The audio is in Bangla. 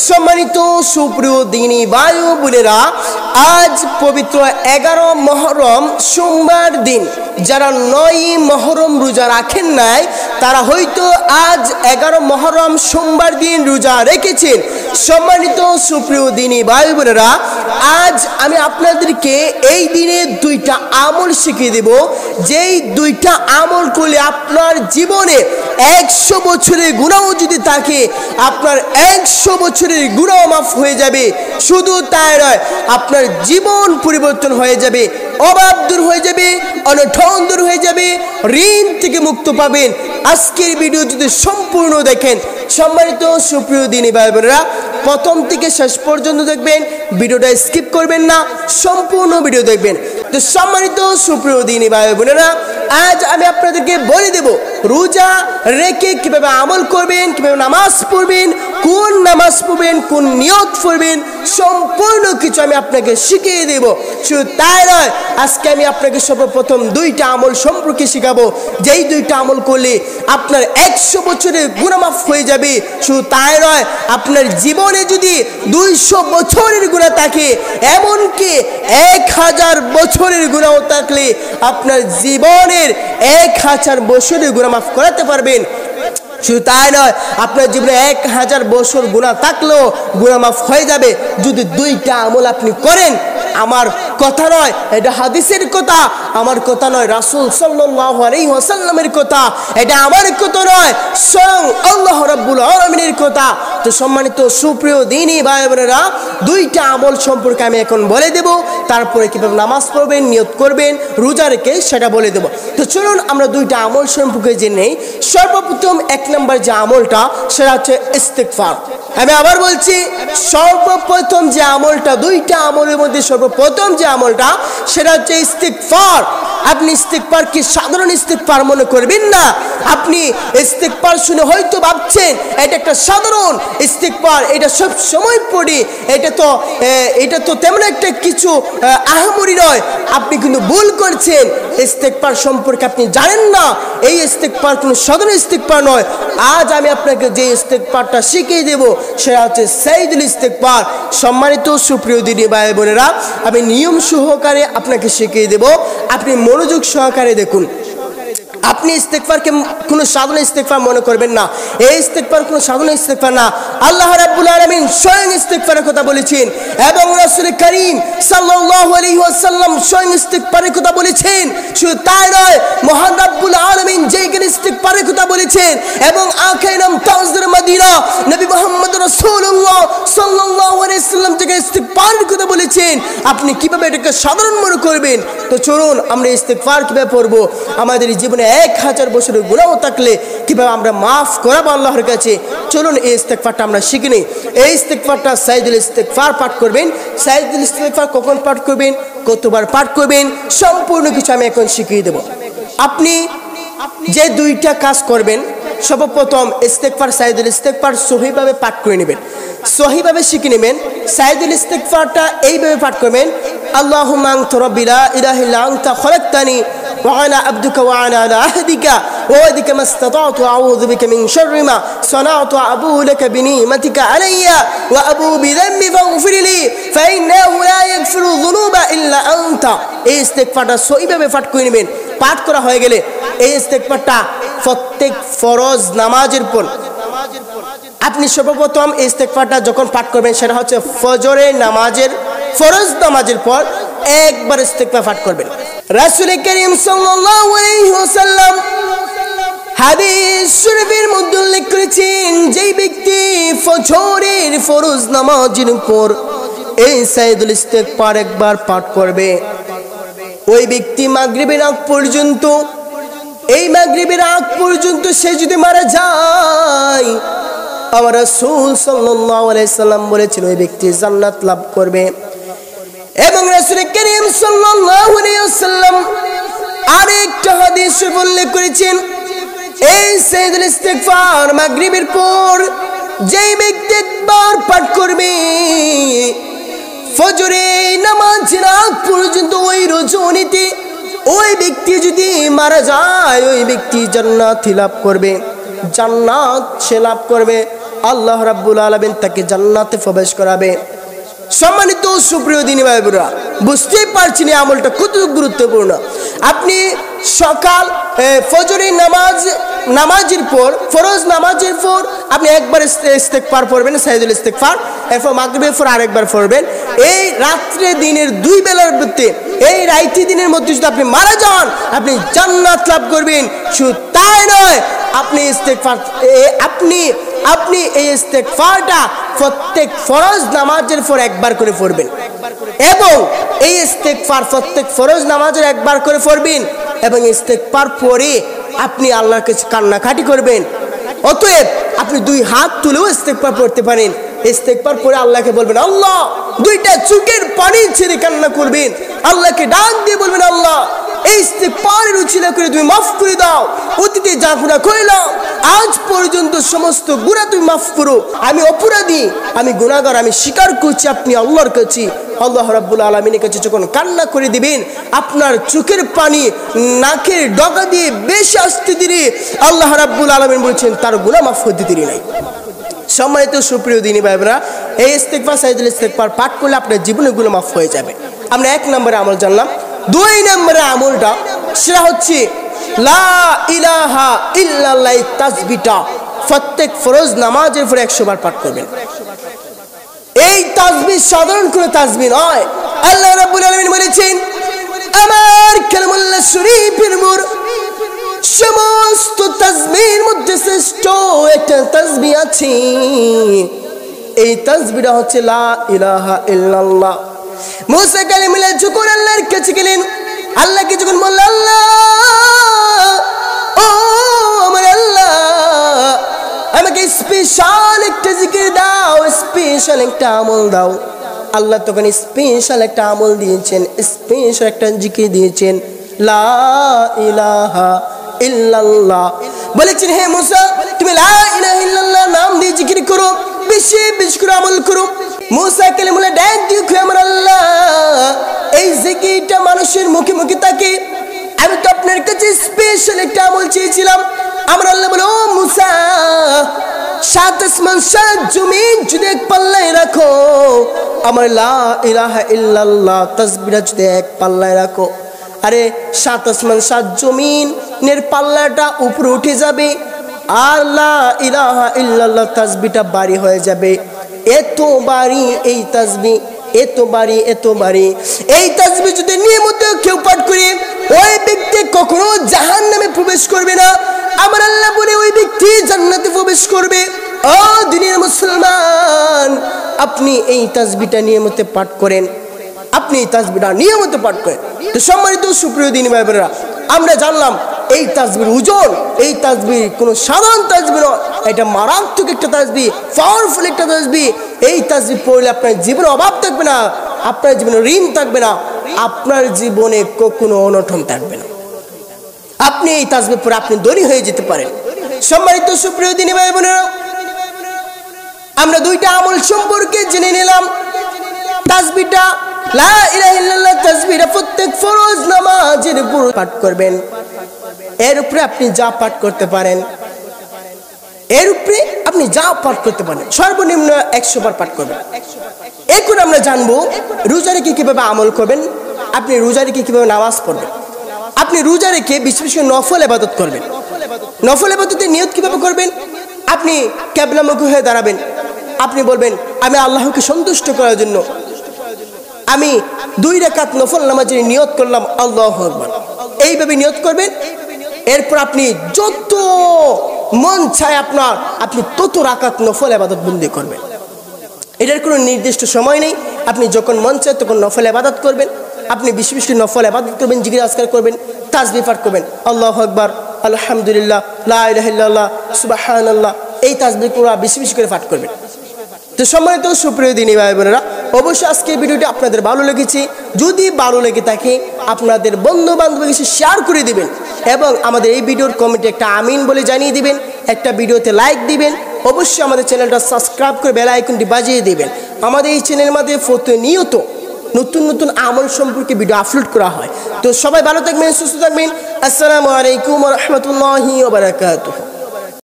সম্মানিত সুপ্রিয় দিনী ভাই ও বোনেরা, আজ পবিত্র 11 মুহররম সোমবার দিন। যারা 9 মুহররম রোজা রাখেন নাই তারা হয়তো আজ 11 মুহররম সোমবার দিন রোজা রেখেছেন। সম্মানিত সুপ্রিয় দিনী ভাই বোনেরা, আজ আমি আপনাদেরকে এই দিনে দুইটা আমল শিখিয়ে দেব, যেই দুইটা আমল করলে আপনার জীবনে 100 বছরের গুনাহ যদি থাকে আপনার 100 বছরের গুনাহ মাফ হয়ে যাবে। শুধু তাই নয়, আপনার জীবন পরিবর্তন হয়ে যাবে, অভাব দূর হয়ে যাবে, অনটন দূর হয়ে যাবে, ঋণ থেকে মুক্ত পাবেন। আজকের ভিডিও যদি সম্পূর্ণ দেখেন, সম্মানিত সুপ্রিয় দিনী ভাই বোনেরা, প্রথম থেকে শেষ পর্যন্ত দেখবেন, ভিডিওটা স্কিপ করবেন না, সম্পূর্ণ ভিডিও দেখবেন। তো সম্মানিত সুপ্রিয় দিনী ভাই বোনেরা, আজ আমি আপনাদেরকে বলে দেব রোজা রেখে কিভাবে আমল করবেন, কিভাবে নামাজ পড়বেন, কোন নামাজ পড়বেন, কোন নিয়ত পড়বেন, সম্পূর্ণ কিছু আমি আপনাকে শিখিয়ে দেব। শুধু তাই নয়, আজকে আমি আপনাকে সর্বপ্রথম দুইটা আমল সম্পর্কে শিখাবো, যেই দুইটা আমল করলে আপনার 100 বছরের গুনাহ মাফ হয়ে যাবে। শুধু তাই নয়, আপনার জীবনে যদি 200 বছরের গুনাহ থাকে, এমনকি 1000 বছরের গুনাহ থাকলে আপনার জীবনের 1000 বছরের গুনাহ মাফ করাতে পারবেন। শুধু তাই নয়, আপনার জীবনে 1000 বছর গুনাহ থাকলেও গুনাহ মাফ হয়ে যাবে যদি দুইটা আমল আপনি করেন। আমার কথা নয়, এটা হাদিসের কথা, আমার কথা নয়, রাসূল সাল্লাল্লাহু আলাইহি ওয়াসাল্লামের কথা, এটা আমার কথা নয়, স্বয়ং আল্লাহ রাব্বুল আলামিনের কথা। তো সম্মানিত সুপ্রিয় দিনী ভাই বোনেরা, দুইটা আমল সম্পর্কে আমি এখন বলে দেব, তারপরে কিভাবে নামাজ পড়বেন, নিয়ত করবেন, রোজা রেখে সেটা বলে দেব। তো চলুন আমরা দুইটা আমল সম্পর্কে জেনে নেই। সর্বপ্রথম 1 নম্বর যে আমলটা সেটা হচ্ছে ইস্তিগফার। আমি আবার বলছি, সর্বপ্রথম যে আমলটা, দুইটা আমলের মধ্যে সর্বপ্রথম যে আমলটা সেটা হচ্ছে ইস্তিগফার। আপনি ইস্তিগফার কি সাধারণ ইস্তিগফার মনে করবেন না। আপনি ইস্তিগফার শুনে হয়তো ভাবছেন এটা একটা সাধারণ ইস্তিগফার, এটা সব সময় পড়ি, এটা তো তেমন একটা কিছু আহামরি নয়। আপনি কিন্তু ভুল করছেন। ইস্তিগফার সম্পর্কে আপনি জানেন না। এই ইস্তিগফার কোনো সাধারণ ইস্তিগফার নয়। আজ আমি আপনাকে যে ইস্তিগফারটা শিখিয়ে দেব সেটা হচ্ছে সাইয়্যিদুল ইস্তিগফার। সম্মানিত সুপ্রিয় দিনী ভাই বোনেরা, আমি নিয়ম সহকারে আপনাকে শিখিয়ে দেব, আপনি মনোযোগ সহকারে দেখুন। আপনি ইস্তিগফারকে কোনো সাধারণ ইস্তিগফার মনে করবেন না। এই ইস্তিগফার কোনো সাধারণ ইস্তিগফার না। আল্লাহ রাব্বুল আলামিন স্বয়ং ইস্তিগফারের কথা বলেছেন এবং রাসূল করিম সাল্লাল্লাহু আলাইহি ওয়াসাল্লাম স্বয়ং ইস্তিগফারের কথা বলেছেন। শুধু তাই নয়, মহান রাব্বুল আলামিন যেখানে ইস্তিগফারের কথা বলেছেন এবং আকাইনাম তাজদার মদিনা নবী মুহাম্মদ রাসূলুল্লাহ সাল্লাল্লাহু আলাইহি ওয়াসাল্লাম যেখানে ইস্তিগফারের কথা বলেছেন, আপনি কিভাবে এটাকে সাধারণ মনে করবেন? তো চলুন আমরা ইস্তিগফার কিভাবে পড়ব, আমাদের জীবনে 1000 বছরের গুনাহ থাকলে কিভাবে আমরা মাফ করাবো আল্লাহর কাছে, চলুন এই ইস্তিগফারটা আমরা শিখে নিই। এই ইস্তিগফারটা সাইয়্যিদুল ইস্তিগফার পাঠ করবেন। সাইয়্যিদুল ইস্তিগফার কখন পাঠ করবেন, কতবার পাঠ করবেন, সম্পূর্ণ কিছু আমি এখন শিখিয়ে দেব। আপনি যে দুইটা কাজ করবেন, সর্বপ্রথম ইস্তিগফার, সাইয়্যিদুল ইস্তিগফার সহিভাবে পাঠ করে নেবেন, সহিভাবে শিখে নেবেন। সাইয়্যিদুল ইস্তিগফারটা এইভাবে পাঠ করবেন, আল্লাহুম্মা আনতা রাব্বি লা ইলাহা ইল্লা আনতা খলাকতানি وأنا عبدك وأنا على عهدك ووعدك ما استطعت وأعوذ بك من شر ما صنعت وأبوء لك بنعمتك علي وأبوء بذنبي فاغفر لي فإنه لا يغفر الذنوب إلا أنت। এই ইস্তিগফারটা সহিভাবে পাঠ করে নেবেন। পাঠ করা হয়ে গেলে এই ইস্তিগফারটা প্রত্যেক ফরজ নামাজের পর আপনি সর্বপ্রথম এই ইস্তিগফারটা যখন পাঠ করবেন সেটা হচ্ছে ফজরের নামাজের, ফরজ নামাজের পর একবার ইস্তিগফার পাঠ করবেন। রাসূল করিম সাল্লাল্লাহু আলাইহি ওয়াসাল্লাম হাদিস শরীফের মধ্যে উল্লেখ করেছেন, যেই ব্যক্তি ফজরের ফরজ নামাজের পর এই সাইয়্যিদুল ইস্তিগফার একবার পাঠ করবে, ওই ব্যক্তি মাগরিবের আগ পর্যন্ত, এই মাগরিবের আগ পর্যন্ত সে যদি মারা যায়, আমার রাসূল সাল্লাল্লাহু আলাইহি সাল্লাম বলেছেন ওই ব্যক্তি জান্নাত লাভ করবে। এবং রাসূল করিম সাল্লাল্লাহু আলাইহি ওয়াসাল্লাম আরেকটা হাদিস উল্লেখ করেছেন, এই সাইয়্যিদুল ইস্তিগফার মাগরিবের পর যেই ব্যক্তি একবার পাঠ করবে, ফজরের নামাজের আগ পর্যন্ত ওই রজনীতে ওই ব্যক্তি যদি মারা যায়, ওই ব্যক্তি জান্নাত লাভ করবে, জান্নাত সে লাভ করবে। আল্লাহ রাব্বুল আলামিন তাকে জান্নাতে প্রবেশ করাবে। সম্মানিত সুপ্রিয় দিনী ভাই বোনেরা, বুঝতেই পারছেন এই আমলটা কত গুরুত্বপূর্ণ। আপনি সকাল ফজরের নামাজের পর, ফরজ নামাজের পর আপনি একবার ইস্তেগফার পড়বেন, সাইয়্যিদুল ইস্তেগফার, এরপর মাগরিবের পর আরেকবার পড়বেন। এই রাত্রে দিনের দুই বেলার মধ্যে, এই রাইতি দিনের মধ্যে যদি আপনি মারা যান, আপনি জান্নাত লাভ করবেন। শুধু তাই নয়, আপনি ইস্তেগফার আপনি এই ইস্তেগফারটা প্রত্যেক ফরজ নামাজের পর একবার করে পড়বেন, এবং এই ইস্তেগফার প্রত্যেক ফরজ নামাজের একবার করে পড়বেন, এবং ইস্তেগফার পরে আপনি আল্লাহর কাছে কান্নাকাটি করবেন। অতএব আপনি দুই হাত তুলেও ইস্তেগফার পড়তে পারেন। ইস্তেগফার পরে আল্লাহকে বলবেন, আল্লাহ, দুইটা চোখের পানি ছেড়ে কান্না করবেন, আল্লাহকে ডাক দিয়ে বলবেন, আল্লাহ, এই ইস্তেগফারের উছিলা করে তুমি মাফ করে দাও, অতীতে যা গুনাহ করলাম আজ পর্যন্ত সমস্ত গুনাহ তুমি মাফ করো, আমি অপরাধী, আমি গুনাহগার, আমি স্বীকার করছি আপনি আল্লাহর কাছে। আল্লাহ রাব্বুল আলামিনের কাছে যখন কান্না করে দিবেন, আপনার চোখের পানি নাকের ডগা দিয়ে বেশি আসতে দিলে আল্লাহ রাব্বুল আলামিন বলছেন তার গুনাহ মাফ হতে দেরি নাই। সম্মানিত সুপ্রিয় দিনী ভাই বোনেরা, এই ইস্তেগফার, সাইয়্যিদুল ইস্তেগফার পাঠ করলে আপনার জীবনের গুনাহ মাফ হয়ে যাবে। আমরা এক নম্বরে আমল জানলাম। দুই নম্বরে আমলটা সেটা হচ্ছে লা ইলাহা ইল্লাল্লাহ তাসবিহটা প্রত্যেক ফরজ নামাজের পরে 100 বার পাঠ করবেন। এই তাসবিহ সাধারণ কোনো তাসবিহ নয়। আল্লাহ রাব্বুল আলামিন বলেছেন, আমার কালামুল্লাহ শরীফের উপর সমস্ত তাসবিহের মধ্যে শ্রেষ্ঠ একটা তাসবিহ আছে। এই তাসবিহটা হচ্ছে লা ইলাহা ইল্লাল্লাহ। মুসা কালিমুল্লাহ যখন আল্লাহর কাছে গেলেন, আল্লাহকে যখন বললেন, আল্লাহ, ও আমার আল্লাহ, আমাকে স্পেশাল একটা জিকির দাও, স্পেশাল একটা আমল দাও। আল্লাহ তখন স্পেশাল একটা আমল দিয়েছেন, স্পেশাল একটা জিকির দিয়েছেন, লা ইলাহা ইল্লাল্লাহ। বলেছেন, হে মুসা, তুমি লা ইলাহা ইল্লাল্লাহ নাম দিয়ে জিকির করো, বেশি বেশি করে আমল করো। মুসা কালিমুল্লাহ ডাক দিয়ে, আমার আল্লাহ, এই জিকিরটা মানুষের মুখে মুখে থাকে, আমি তো আপনার কাছে স্পেশাল একটা আমল চেয়েছিলাম। আমার আল্লাহ বলে, ও মুসা, 7 আসমান 7 জমিন যদি এক পাল্লায় রাখো, আমার লা ইলাহা ইল্লাল্লাহ তাসবিহটা যদি এক পাল্লায় রাখো, আরে 7 আসমান 7 জমিনের পাল্লাটা উপরে উঠে যাবে, আর লা ইলাহা ইল্লাল্লাহ তাসবিহটা বাড়ি হয়ে যাবে। এত বাড়ি এই তাসবিহ, এত বাড়ি, এত বাড়ি। এই তাসবিহ যদি নিয়মিত কেউ পাঠ করে, ওই ব্যক্তি কখনো জাহান্নামে প্রবেশ করবে না। আমার আল্লাহ বলে, ওই ব্যক্তি জান্নাতে প্রবেশ করবে। ও দুনিয়ার মুসলমান, আপনি এই তাসবিহটা নিয়মিত পাঠ করেন, আপনি এই তাসবিহটা নিয়মিত পাঠ করেন। তো সম্মানিত সুপ্রিয় দিনী ভাই বোনেরা, আমরা জানলাম এই তাসবিহর ওজন, এই তাসবিহ কোনো সাধারণ তাসবিহ নয়, এটা মারাত্মক একটা তাসবিহ, পাওয়ারফুল একটা তাসবিহ। এই তাসবিহ পড়লে আপনার জীবনে অভাব থাকবে না, আপনার জীবনে ঋণ থাকবে না, আপনার জীবনে কখনো অনটন থাকবে না। আপনি এই তাসবিহ পড়ে আপনি ধনী হয়ে যেতে পারেন। সম্মানিত সুপ্রিয় দিনী ভাই বোনেরা, আমরা দুইটা আমল সম্পর্কে জেনে নিলাম। তাসবিহটা লা ইলাহা ইল্লাল্লাহ তাসবিহটা প্রত্যেক ফরজ নামাজের উপর পাঠ করবেন। এর উপরে আপনি যা পাঠ করতে পারেন, এর উপরে আপনি যা পাঠ করতে পারেন, সর্বনিম্ন 100 বার পাঠ করবেন। এখন আমরা জানবো রোজা রেখে কিভাবে আমল করবেন, আপনি রোজা রেখে কিভাবে নামাজ পড়বেন। আপনি রোজা রেখে বিশেষ করে নফল ইবাদত করবেন। নফল ইবাদতের নিয়ত কিভাবে করবেন? আপনি কিবলামুখী হয়ে দাঁড়াবেন, আপনি বলবেন, আমি আল্লাহকে সন্তুষ্ট করার জন্য আমি 2 রাকাত নফল নামাজের নিয়ত করলাম, আল্লাহু আকবার, এইভাবে নিয়ত করবেন। এরপর আপনি যত মন চায় আপনি তত রাকাত নফল ইবাদত বন্দি করবেন। এটার কোনো নির্দিষ্ট সময় নেই, আপনি যখন মন চায় তখন নফল ইবাদত করবেন। আপনি বেশি বেশি নফল ইবাদত করবেন, জিকির আজকার করবেন, তাসবিহ পাঠ করবেন, আল্লাহু আকবার, আলহামদুলিল্লাহ, লা ইলাহা ইল্লাল্লাহ, সুবহানাল্লাহ, এই তাসবিহগুলো বেশি বেশি করে পাঠ করবেন। তো সম্মানিত সুপ্রিয় দিনী ভাই বোনেরা, অবশ্যই আজকের ভিডিওটি আপনাদের ভালো লেগেছে। যদি ভালো লেগে থাকে আপনাদের বন্ধু বান্ধবের কাছে শেয়ার করে দিবেন, এবং আমাদের এই ভিডিওর কমেন্টে একটা আমিন বলে জানিয়ে দিবেন, একটা ভিডিওতে লাইক দিবেন, অবশ্যই আমাদের চ্যানেলটা সাবস্ক্রাইব করে বেল আইকনটি বাজিয়ে দিবেন। আমাদের এই চ্যানেলের মধ্যে প্রতিনিয়ত নতুন নতুন আমল সম্পর্কে ভিডিও আপলোড করা হয়। তো সবাই ভালো থাকবেন, সুস্থ থাকবেন। আসসালামু আলাইকুম ওয়া রাহমাতুল্লাহি ওয়া বারাকাতুহু।